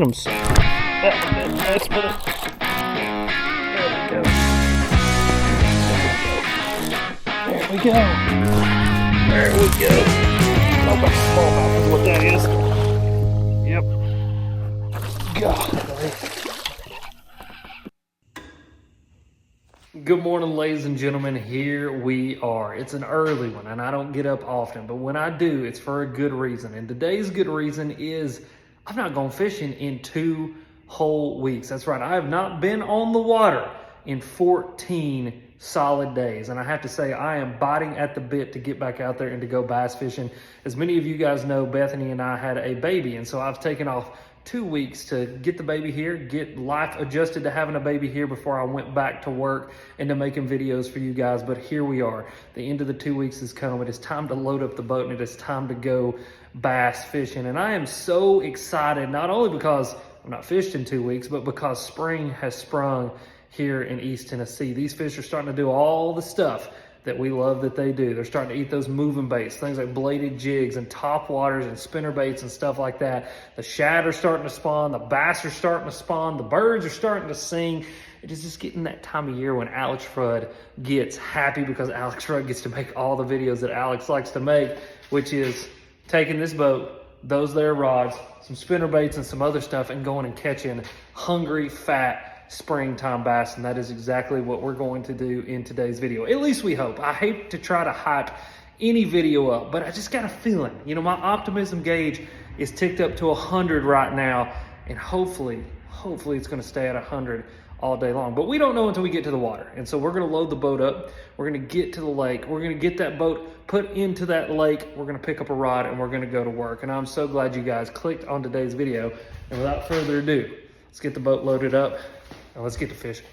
them. That's better. There we go. There we go. Oh, my smallmouth is what that is. Yep. Golly. Good morning, ladies and gentlemen. Here we are. It's an early one, and I don't get up often, but when I do, it's for a good reason. And today's good reason is I've not gone fishing in 2 whole weeks. That's right. I have not been on the water in 14 solid days. And I have to say, I am biting at the bit to get back out there and to go bass fishing. As many of you guys know, Bethany and I had a baby, and so I've taken off 2 weeks to get the baby here, get life adjusted to having a baby here before I went back to work and to making videos for you guys. But here we are. The end of the 2 weeks has come. It is time to load up the boat, and it is time to go bass fishing. And I am so excited, not only because I'm not fished in 2 weeks, but because spring has sprung here in East Tennessee. These fish are starting to do all the stuff that we love that they do. They're starting to eat those moving baits, things like bladed jigs and top waters and spinner baits and stuff like that. The shad are starting to spawn, the bass are starting to spawn, the birds are starting to sing. It is just getting that time of year when Alex Rudd gets happy, because Alex Rudd gets to make all the videos that Alex likes to make, which is taking this boat, those there rods, some spinner baits and some other stuff, and going and catching hungry, fat, springtime bass. And that is exactly what we're going to do in today's video. At least we hope. I hate to try to hype any video up, but I just got a feeling, you know, my optimism gauge is ticked up to 100 right now, and hopefully it's going to stay at 100 all day long. But we don't know until we get to the water. And so we're going to load the boat up, we're going to get to the lake, we're going to get that boat put into that lake, we're going to pick up a rod, and we're going to go to work. And I'm so glad you guys clicked on today's video. And without further ado, let's get the boat loaded up and let's get to fishing.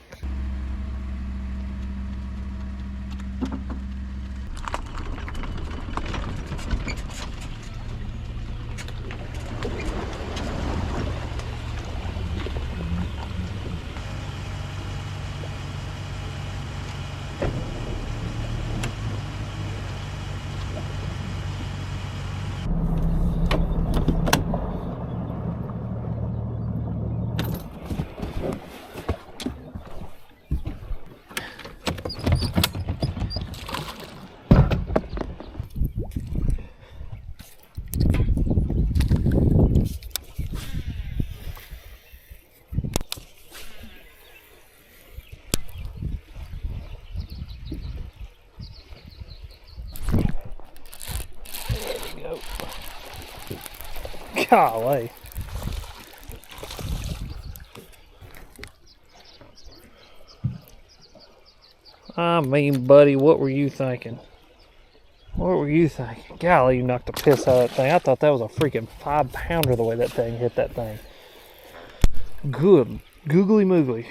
Golly. I mean, buddy, what were you thinking? What were you thinking? Golly, you knocked the piss out of that thing. I thought that was a freaking 5-pounder the way that thing hit that thing. Good. Googly moogly.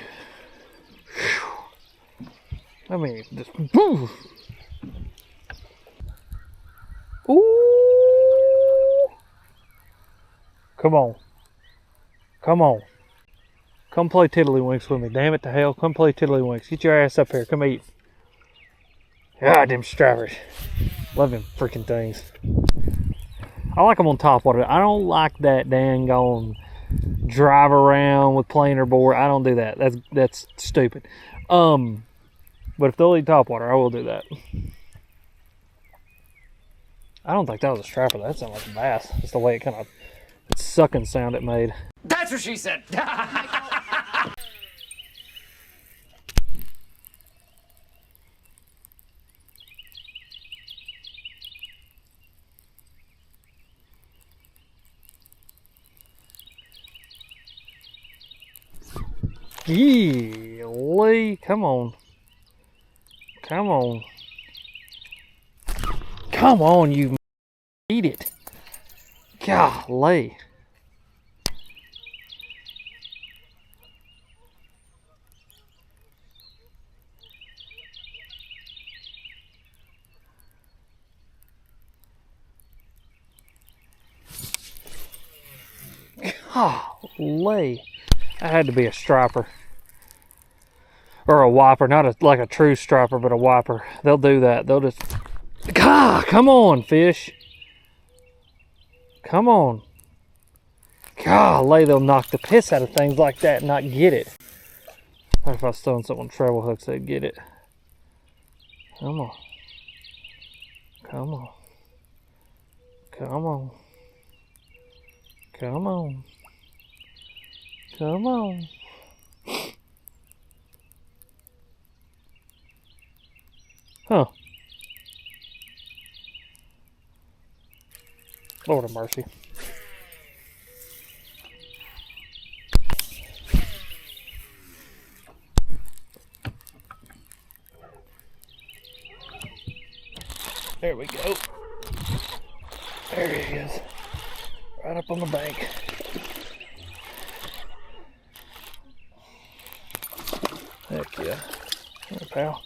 I mean, just boo. Ooh. Come on. Come on. Come play tiddlywinks with me. Damn it to hell. Come play tiddlywinks. Get your ass up here. Come eat. God, them strappers. Love them freaking things. I like them on top water. I don't like that dang drive around with planer board. I don't do that. That's stupid. But if they'll eat top water, I will do that. I don't think that was a strapper. That sounded like a bass. That's the way it kind of sucking sound it made. That's what she said. Yee, come on. Come on. Come on, you eat it. Golly. Golly. That had to be a striper. Or a wiper. Not like a true striper, but a wiper. They'll do that. They'll just... God, come on, fish. Come on. Golly, they'll knock the piss out of things like that and not get it. What if I was throwing something on treble hooks, they'd get it. Come on. Come on. Come on. Come on. Come on. Huh. Lord of mercy. There we go. There he is. Right up on the bank. Heck yeah. There, pal.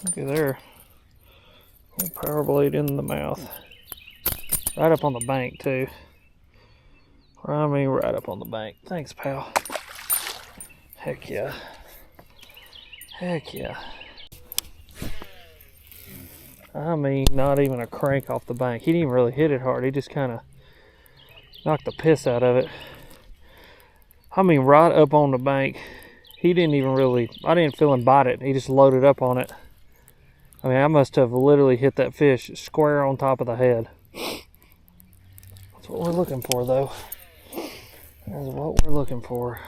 Looky there. Little power blade in the mouth. Right up on the bank, too. I mean, right up on the bank. Thanks, pal. Heck yeah. Heck yeah. I mean, not even a crank off the bank. He didn't even really hit it hard. He just kind of knocked the piss out of it. I mean, right up on the bank. He didn't even really, I didn't feel him bite it. He just loaded up on it. I mean, I must have literally hit that fish square on top of the head. That's what we're looking for, though. That's what we're looking for.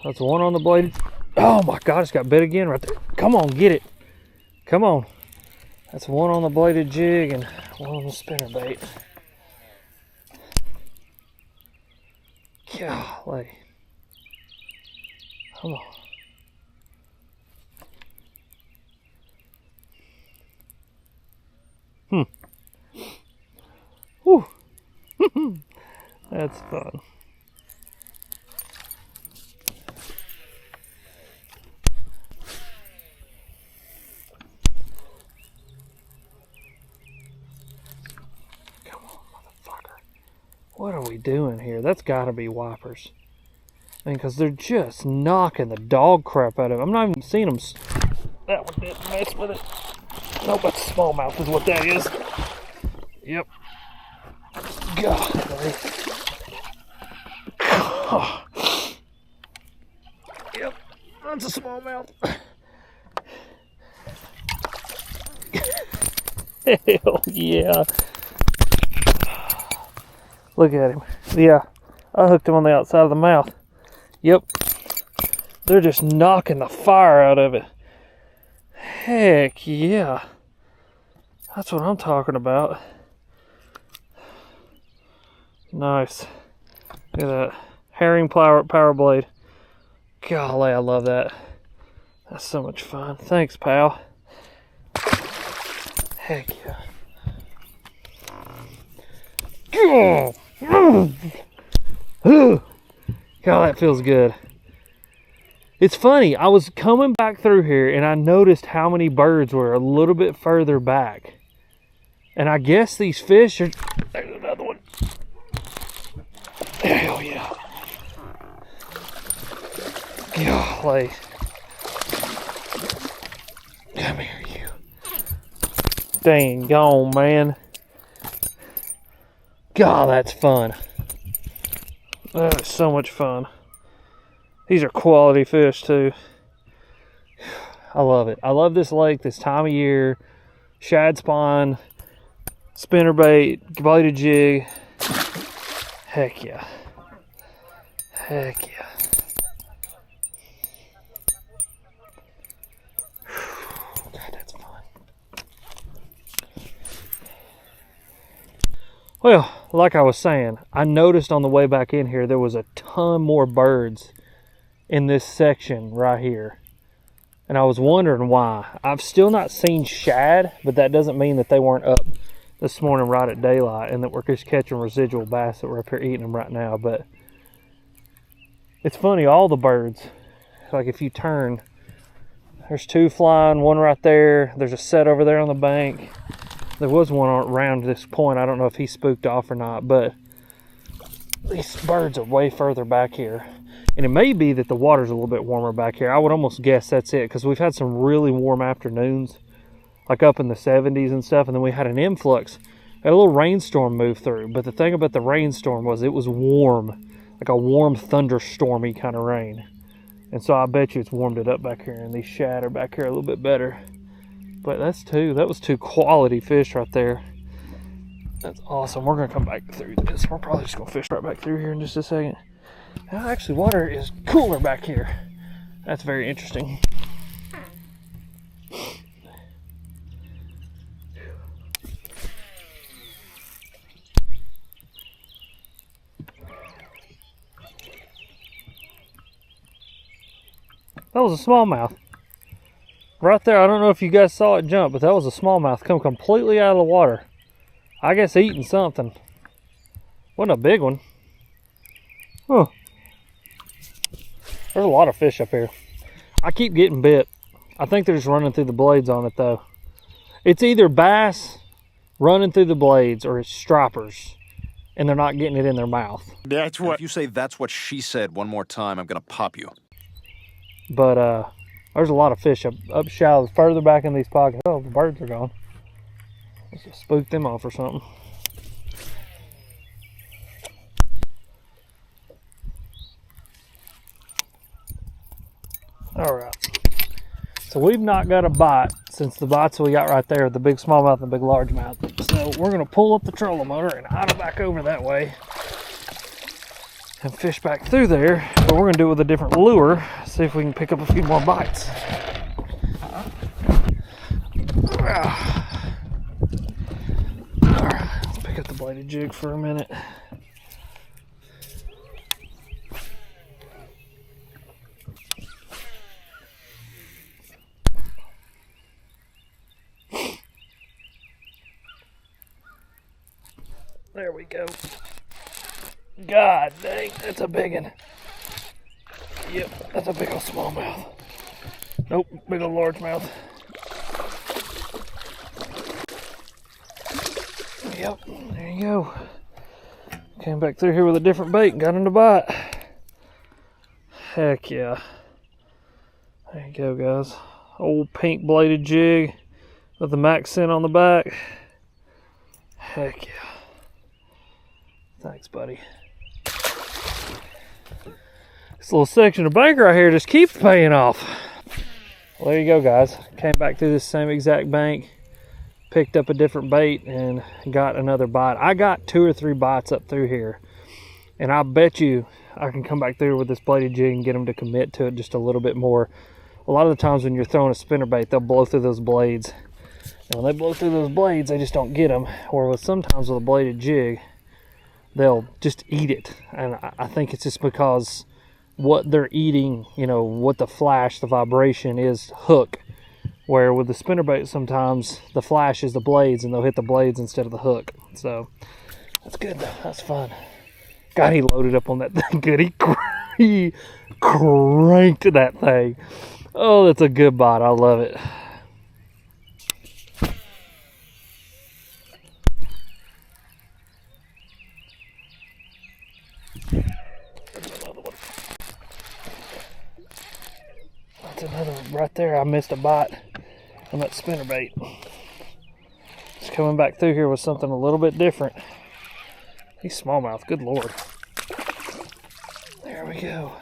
That's one on the blade. Oh my God, it's got bit again right there. Come on, get it. Come on. That's one on the bladed jig and one on the spinnerbait. Golly. Come on. Whew. That's fun. What are we doing here? That's got to be wipers. I mean, because they're just knocking the dog crap out of it. I'm not even seeing them. That one didn't mess with it. Nope, that's smallmouth is what that is. Yep. God. Oh. Yep, that's a smallmouth. Hell yeah. Look at him. Yeah, I hooked him on the outside of the mouth. Yep. They're just knocking the fire out of it. Heck yeah. That's what I'm talking about. Nice. Look at that. Herring power blade. Golly, I love that. That's so much fun. Thanks, pal. Heck yeah. God, that feels good. It's funny, I was coming back through here and I noticed how many birds were a little bit further back. And I guess these fish are... There's another one. Hell yeah. Golly. Come here, you. Dang gone, man. God, that's fun. That is so much fun. These are quality fish, too. I love it. I love this lake this time of year. Shad spawn, spinnerbait, bladed jig. Heck yeah. Heck yeah. God, that's fun. Well, like I was saying, I noticed on the way back in here there was a ton more birds in this section right here. And I was wondering why. I've still not seen shad, but that doesn't mean that they weren't up this morning right at daylight and that we're just catching residual bass that we're up here eating them right now. But it's funny, all the birds, like if you turn, there's two flying, one right there. There's a set over there on the bank. There was one around this point. I don't know if he spooked off or not, but these birds are way further back here. And it may be that the water's a little bit warmer back here. I would almost guess that's it, because we've had some really warm afternoons. like up in the 70s and stuff, and then we had an influx. A little rainstorm moved through, but the thing about the rainstorm was it was warm, like a warm thunderstormy kind of rain. And so I bet you it's warmed it up back here, and these shad are back here a little bit better. But that was two quality fish right there. That's awesome. We're gonna come back through this. We're probably just gonna fish right back through here in just a second. Now, actually, water is cooler back here. That's very interesting. That was a smallmouth. Right there, I don't know if you guys saw it jump, but that was a smallmouth come completely out of the water. I guess eating something. Wasn't a big one. Huh. There's a lot of fish up here. I keep getting bit. I think they're just running through the blades on it though. It's either bass running through the blades or it's stripers, and they're not getting it in their mouth. That's what. If you say that's what she said one more time, I'm gonna pop you. But there's a lot of fish up shallow, further back in these pockets. Oh, the birds are gone. Let's just spook them off or something. All right. So we've not got a bite since the bites we got right there, the big smallmouth and the big largemouth. So we're gonna pull up the trolling motor and idle back over that way and fish back through there. But we're gonna do it with a different lure, see if we can pick up a few more bites. All right, let's pick up the bladed jig for a minute. There we go. God dang, that's a big one. Yep, that's a big old smallmouth. Nope, big old largemouth. Yep, there you go. Came back through here with a different bait and got him to bite. Heck yeah. There you go, guys. Old pink bladed jig with the max scent on the back. Heck yeah. Thanks, buddy. This little section of bank right here just keeps paying off. Well, there you go, guys. Came back through this same exact bank, picked up a different bait, and got another bite. I got 2 or 3 bites up through here, and I bet you I can come back through with this bladed jig and get them to commit to it just a little bit more. A lot of the times when you're throwing a spinnerbait, they'll blow through those blades. And when they blow through those blades, they just don't get them. Or with sometimes with a bladed jig, they'll just eat it. And I think it's just because what they're eating, you know, what the flash, the vibration is hook. Where with the spinnerbait, sometimes the flash is the blades and they'll hit the blades instead of the hook. So that's good though, that's fun. God, he loaded up on that thing good. He cranked that thing. Oh, that's a good bite, I love it. That's another one right there. I missed a bite on that spinnerbait. Just coming back through here with something a little bit different. He's smallmouth, good lord. There we go.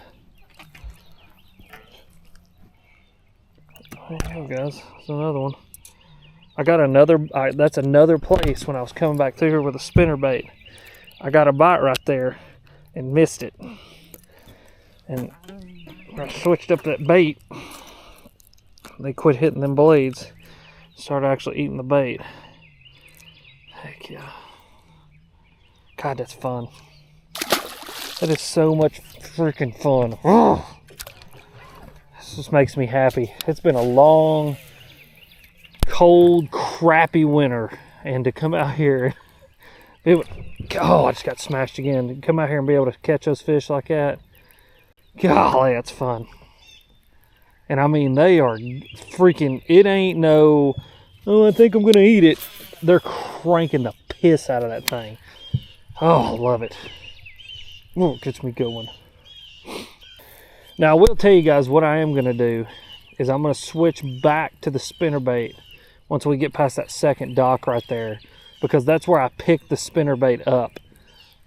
There you go, guys. That's another one. I got another, that's another place when I was coming back through here with a spinnerbait. I got a bite right there and missed it. And I switched up that bait. They quit hitting them blades. Started actually eating the bait. Heck yeah. God, that's fun. That is so much freaking fun. Oh, this just makes me happy. It's been a long, cold, crappy winter. And to come out here, oh, I just got smashed again. To come out here and be able to catch those fish like that, golly, that's fun. And I mean, they are freaking, it ain't no, oh, I think I'm going to eat it. They're cranking the piss out of that thing. Oh, I love it. Oh, it gets me going. Now, I will tell you guys what I am going to do is I'm going to switch back to the spinnerbait once we get past that second dock right there, because that's where I picked the spinnerbait up.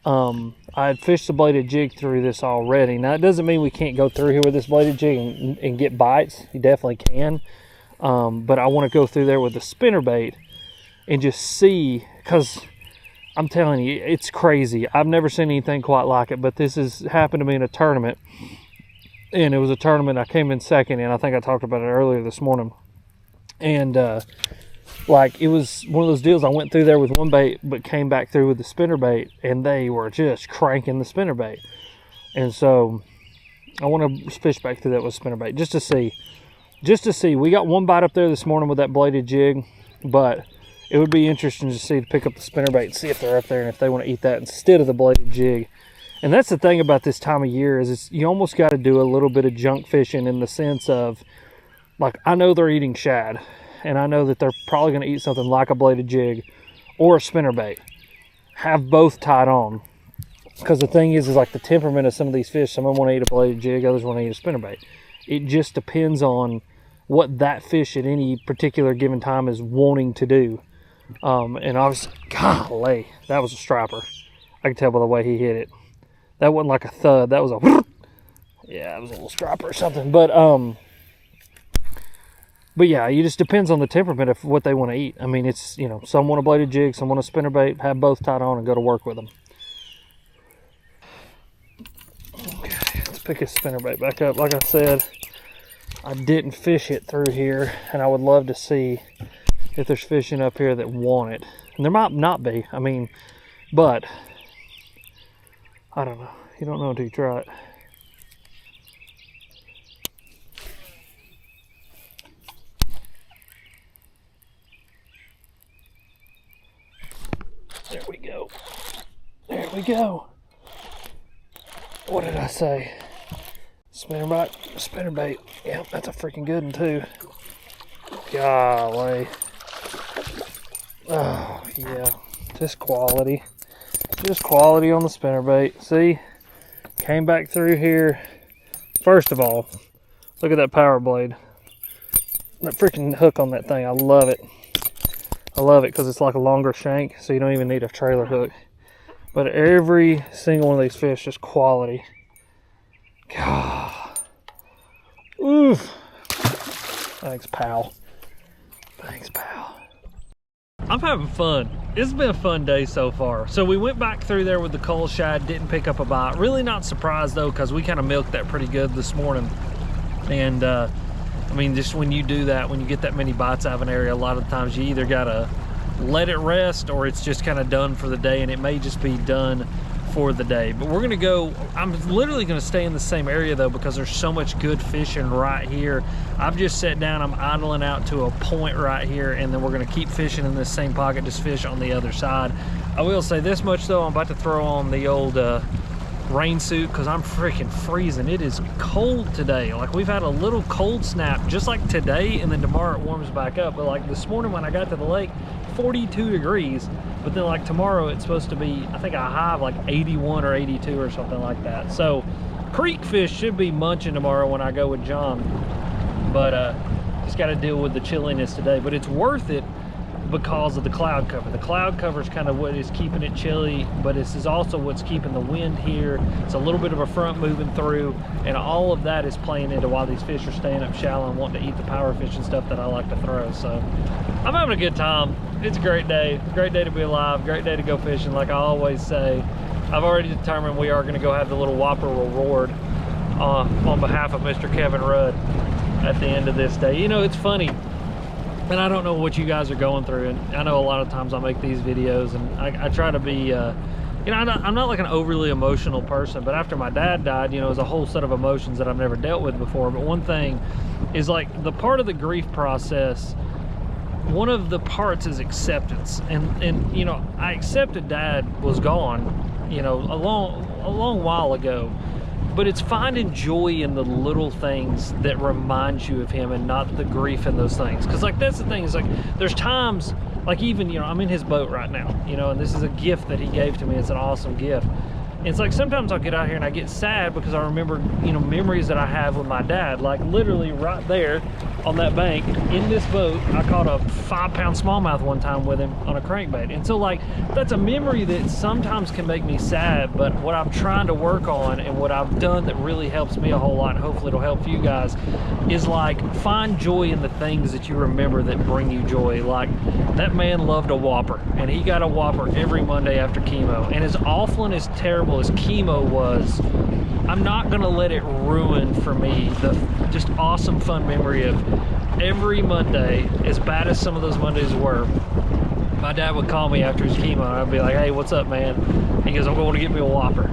I had fished the bladed jig through this already. Now, it doesn't mean we can't go through here with this bladed jig and get bites. You definitely can. But I want to go through there with the spinnerbait and just see, because I'm telling you, it's crazy. I've never seen anything quite like it, but this has happened to me in a tournament. And it was a tournament I came in second in. I think I talked about it earlier this morning. And like, it was one of those deals. I went through there with one bait, but came back through with the spinnerbait, and they were just cranking the spinnerbait. And so I want to fish back through that with spinnerbait just to see. We got one bite up there this morning with that bladed jig, but it would be interesting to pick up the spinnerbait and see if they're up there and if they want to eat that instead of the bladed jig. And that's the thing about this time of year, is you almost got to do a little bit of junk fishing, in the sense of, like, I know they're eating shad, and I know that they're probably going to eat something like a bladed jig or a spinnerbait. Have both tied on. Because the thing is like the temperament of some of these fish, some of them want to eat a bladed jig, others want to eat a spinnerbait. It just depends on what that fish at any particular given time is wanting to do. And obviously, golly, that was a striper. I can tell by the way he hit it. That wasn't like a thud. That was a, yeah, it was a little striper or something. But yeah, it just depends on the temperament of what they want to eat. I mean, it's, you know, some want a bladed jig, some want a spinnerbait. Have both tied on and go to work with them. Okay, let's pick his spinnerbait back up. Like I said, I didn't fish it through here, and I would love to see if there's fishing up here that want it. And there might not be. I mean, but I don't know. You don't know until you try it. There we go. There we go. What did I say? Spinnerbait. Spinnerbait. Yep, that's a freaking good one too. Golly. Oh, yeah. Just quality. Just quality on the spinnerbait. See? Came back through here. First of all, look at that power blade. That freaking hook on that thing. I love it. I love it because it's like a longer shank, so you don't even need a trailer hook. But every single one of these fish is quality. God. Oof. Thanks, pal. Thanks, pal. I'm having fun. It's been a fun day so far. So we went back through there with the coal shad, didn't pick up a bite. Really not surprised though, because we kind of milked that pretty good this morning. And I mean, just when you do that, when you get that many bites out of an area, a lot of times you either gotta let it rest or it's just kind of done for the day, and it may just be done for the day. But we're gonna go, I'm literally gonna stay in the same area though, because there's so much good fishing right here. I've just sat down, I'm idling out to a point right here, and then we're gonna keep fishing in this same pocket, just fish on the other side. I will say this much though, I'm about to throw on the old rain suit because I'm freaking freezing. It is cold today. Like, we've had a little cold snap just like today, and then tomorrow it warms back up. But like this morning when I got to the lake, 42 degrees, but then like tomorrow it's supposed to be, I think, a high of like 81 or 82 or something like that. So creek fish should be munching tomorrow when I go with John, but just got to deal with the chilliness today. But it's worth it because of the cloud cover. The cloud cover is kind of what is keeping it chilly, but this is also what's keeping the wind here. It's a little bit of a front moving through, and all of that is playing into why these fish are staying up shallow and wanting to eat the power fish and stuff that I like to throw. So I'm having a good time. It's a great day. Great day to be alive. Great day to go fishing. Like I always say, I've already determined we are going to go have the little Whopper reward on behalf of Mr. Kevin Rudd at the end of this day. You know, it's funny, and I don't know what you guys are going through, and I know a lot of times I make these videos and I try to be, you know, I'm not like an overly emotional person, but after my dad died, you know, it was a whole set of emotions that I've never dealt with before. But one thing is, like, the part of the grief process, one of the parts is acceptance. And you know, I accepted Dad was gone, you know, a long while ago. But it's finding joy in the little things that remind you of him, and not the grief in those things. Because, like, that's the thing, is like, there's times, like, even, you know, I'm in his boat right now, you know, and this is a gift that he gave to me. It's an awesome gift. And it's like, sometimes I'll get out here and I get sad because I remember, you know, memories that I have with my dad. Like, literally right there, on that bank in this boat. I caught a 5-pound smallmouth one time with him on a crankbait. And so like, that's a memory that sometimes can make me sad, but what I'm trying to work on and what I've done that really helps me a whole lot, and hopefully it'll help you guys, is like find joy in the things that you remember that bring you joy. Like that man loved a Whopper, and he got a Whopper every Monday after chemo. And as awful and as terrible as chemo was, I'm not gonna let it ruin for me the just awesome fun memory of every Monday, as bad as some of those Mondays were. My dad would call me after his chemo and I'd be like, hey, what's up, man? He goes, I'm going to get me a Whopper.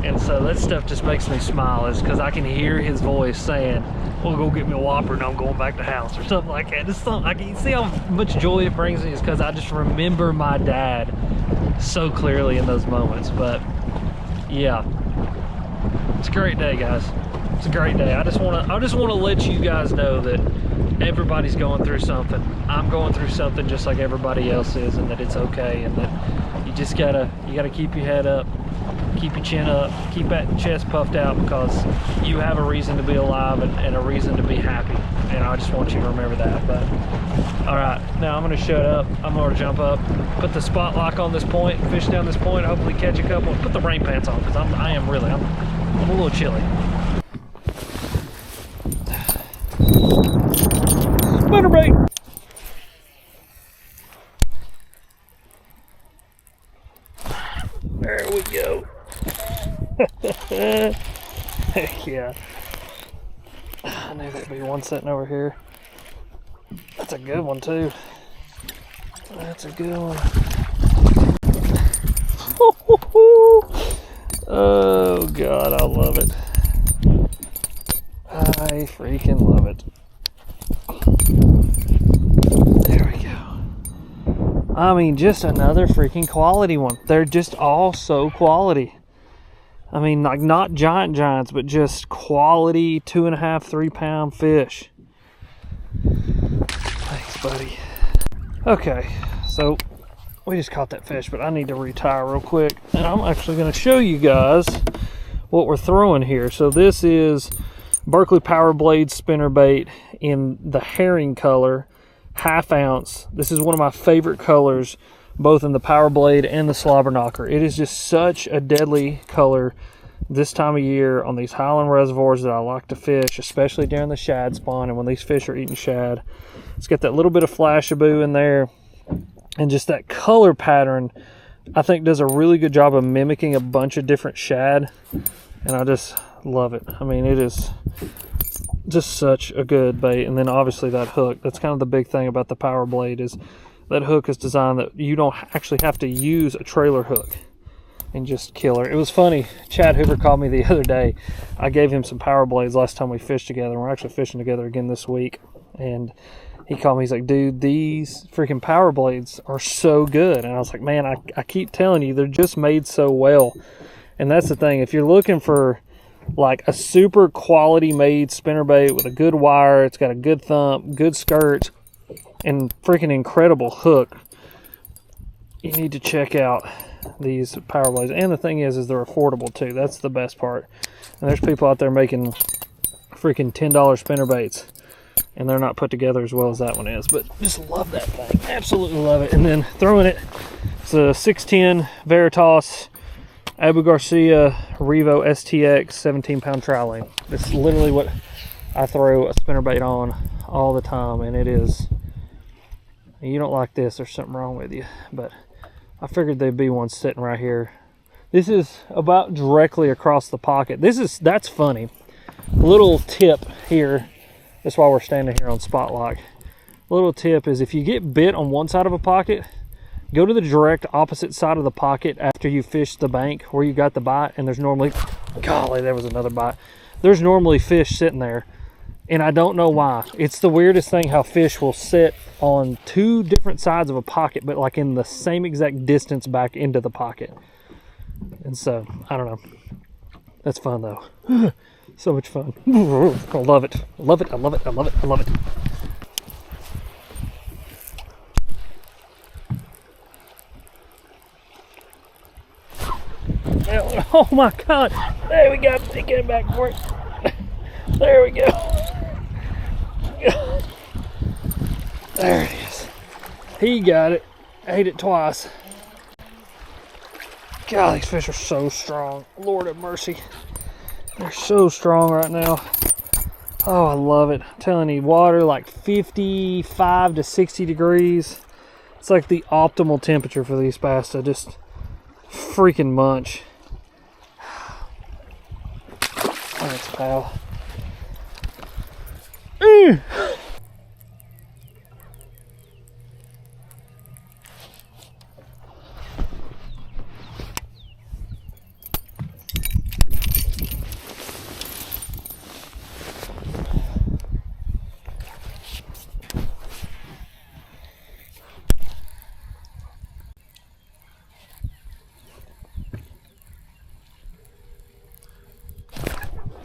And so that stuff just makes me smile, is because I can hear his voice saying, well, go get me a Whopper and I'm going back to the house, or something like that. Just something, I can see how much joy it brings me, is because I just remember my dad so clearly in those moments. But yeah, it's a great day, guys. It's a great day. I just want to let you guys know that everybody's going through something. I'm going through something just like everybody else is, and that it's okay, and that you just gotta keep your head up, keep your chin up, keep that chest puffed out, because you have a reason to be alive and a reason to be happy. And I just want you to remember that. But all right, now I'm gonna shut up. I'm gonna jump up, put the spot lock on this point, fish down this point, hopefully catch a couple, put the rain pants on, because I'm a little chilly. Spinnerbait. There we go. Heck yeah. I knew there'd be one sitting over here. That's a good one too. That's a good one. Oh God, I love it. I freaking love it. There we go. I mean, just another freaking quality one. They're just all so quality. I mean, like not giants, but just quality 2.5, 3 pound fish. Thanks, buddy. Okay, so we just caught that fish, but I need to retire real quick. And I'm actually going to show you guys what we're throwing here. So this is Berkley Power Blade spinnerbait in the herring color, 1/2 ounce. This is one of my favorite colors, both in the Power Blade and the Slobber Knocker. It is just such a deadly color this time of year on these highland reservoirs that I like to fish, especially during the shad spawn and when these fish are eating shad. It's got that little bit of flashaboo in there, and just that color pattern I think does a really good job of mimicking a bunch of different shad, and I just love it. I mean, it is just such a good bait. And then obviously that hook, that's kind of the big thing about the Power Blade, is that hook is designed that you don't actually have to use a trailer hook and just kill her. It was funny, Chad Hoover called me the other day. I gave him some Power Blades last time we fished together. We're actually fishing together again this week, and he called me, he's like, dude, these freaking Power Blades are so good. And I was like, man, I keep telling you, they're just made so well. And that's the thing, if you're looking for like a super quality made spinnerbait with a good wire, it's got a good thump, good skirt, and freaking incredible hook, you need to check out these Power Blades. And the thing is they're affordable too. That's the best part. And there's people out there making freaking $10 spinnerbaits, and they're not put together as well as that one is. But just love that thing, absolutely love it. And then throwing it, it's a 610 Veritas Abu Garcia Revo STX 17-pound trowel. This is literally what I throw a spinnerbait on all the time, and it is, you don't like this, there's something wrong with you. But I figured there'd be one sitting right here. This is about directly across the pocket. That's funny. Little tip here, that's why we're standing here on spot lock. Little tip is, if you get bit on one side of a pocket, go to the direct opposite side of the pocket after you fish the bank where you got the bite, and there's normally, golly, there was another bite. There's normally fish sitting there, and I don't know why. It's the weirdest thing how fish will sit on two different sides of a pocket, but like in the same exact distance back into the pocket. And so, I don't know. That's fun though. So much fun. I love it. I love it. I love it. I love it. I love it. Oh my God, there we go, take it back for it. There we go. There it is. He got it. Ate it twice. God, these fish are so strong. Lord have mercy. They're so strong right now. Oh, I love it. I'm telling you, water like 55 to 60 degrees. It's like the optimal temperature for these bass to just freaking munch. Thanks, pal.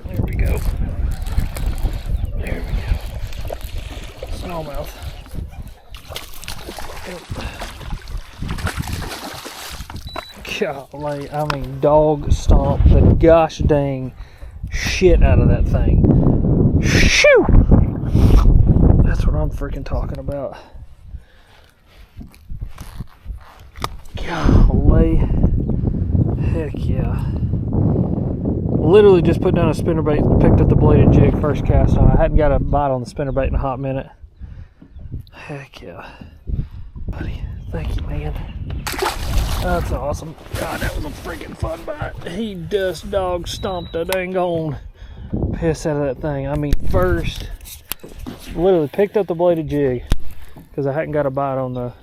There we go. There we go. Smallmouth. Golly, I mean, dog stomp the gosh dang shit out of that thing. Shoo! That's what I'm freaking talking about. Golly. Heck yeah. Literally just put down a spinnerbait and picked up the bladed jig first cast on. I hadn't got a bite on the spinnerbait in a hot minute. Heck yeah. Buddy, thank you, man. That's awesome. God, that was a freaking fun bite. He just dog stomped a dang on piss out of that thing. I mean, first, literally picked up the bladed jig because I hadn't got a bite on the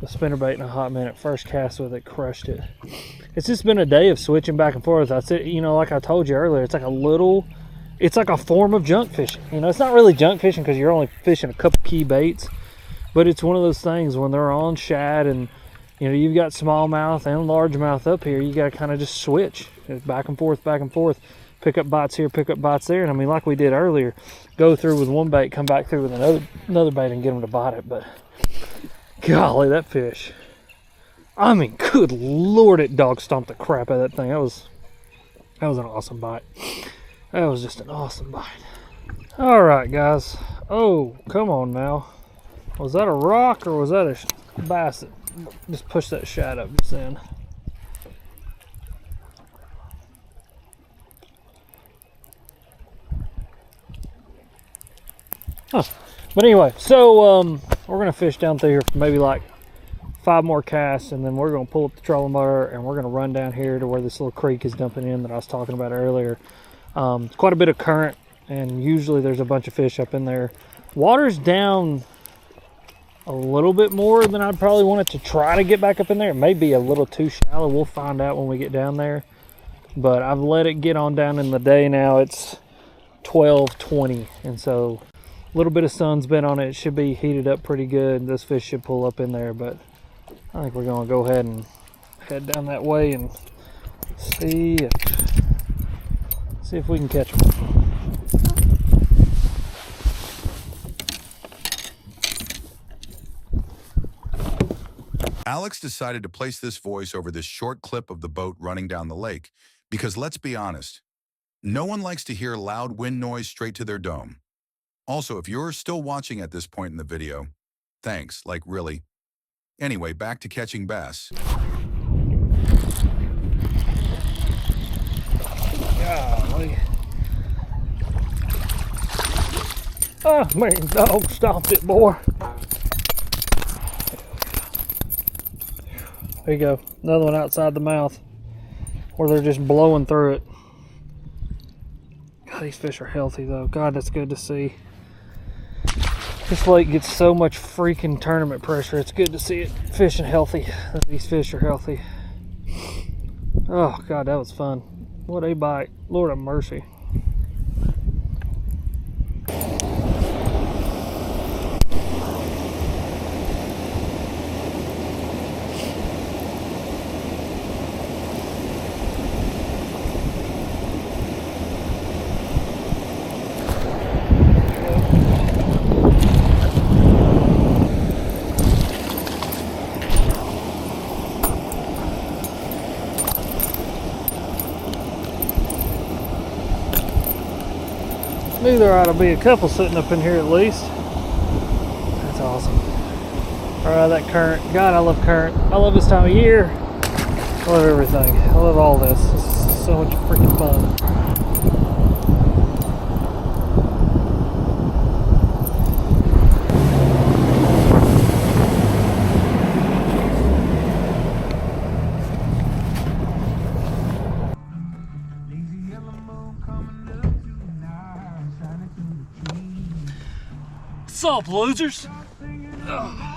spinnerbait in a hot minute. First cast with it, crushed it. It's just been a day of switching back and forth. I said, you know, like I told you earlier, it's like a form of junk fishing. You know, it's not really junk fishing because you're only fishing a couple key baits, but it's one of those things when they're on shad and, you know, you've got smallmouth and largemouth up here, you got to kind of just switch back and forth, pick up bites here, pick up bites there. And I mean, like we did earlier, go through with one bait, come back through with another bait and get them to bite it. But golly, that fish, I mean, good Lord, it dog stomped the crap out of that thing. That was an awesome bite. That was just an awesome bite. All right, guys. Oh, come on now. Was that a rock or was that a bass that just pushed that shad up just then? Huh. But anyway, so we're gonna fish down through here for maybe like 5 more casts, and then we're gonna pull up the trolling motor and we're gonna run down here to where this little creek is dumping in that I was talking about earlier. Quite a bit of current, and usually there's a bunch of fish up in there. Water's down a little bit more than I'd probably want it to try to get back up in there. It may be a little too shallow. We'll find out when we get down there. But I've let it get on down in the day now. It's 12:20, and so a little bit of sun's been on it. It should be heated up pretty good. This fish should pull up in there, but I think we're gonna go ahead and head down that way and see if we can catch them. Alex decided to place this voice over this short clip of the boat running down the lake because, let's be honest, no one likes to hear loud wind noise straight to their dome. Also, if you're still watching at this point in the video, thanks, like really. Anyway, back to catching bass. Golly. Oh man, dog stomped it, boy. There you go. Another one outside the mouth where they're just blowing through it. God, these fish are healthy though. God, that's good to see. This lake gets so much freaking tournament pressure. It's good to see it fishing healthy. These fish are healthy. Oh God, that was fun. What a bite. Lord have mercy. Knew there ought to be a couple sitting up in here at least. That's That current. God, I love current. I love this time of year. I love everything. I love all this. This is so much freaking fun. What's up, losers? Ugh.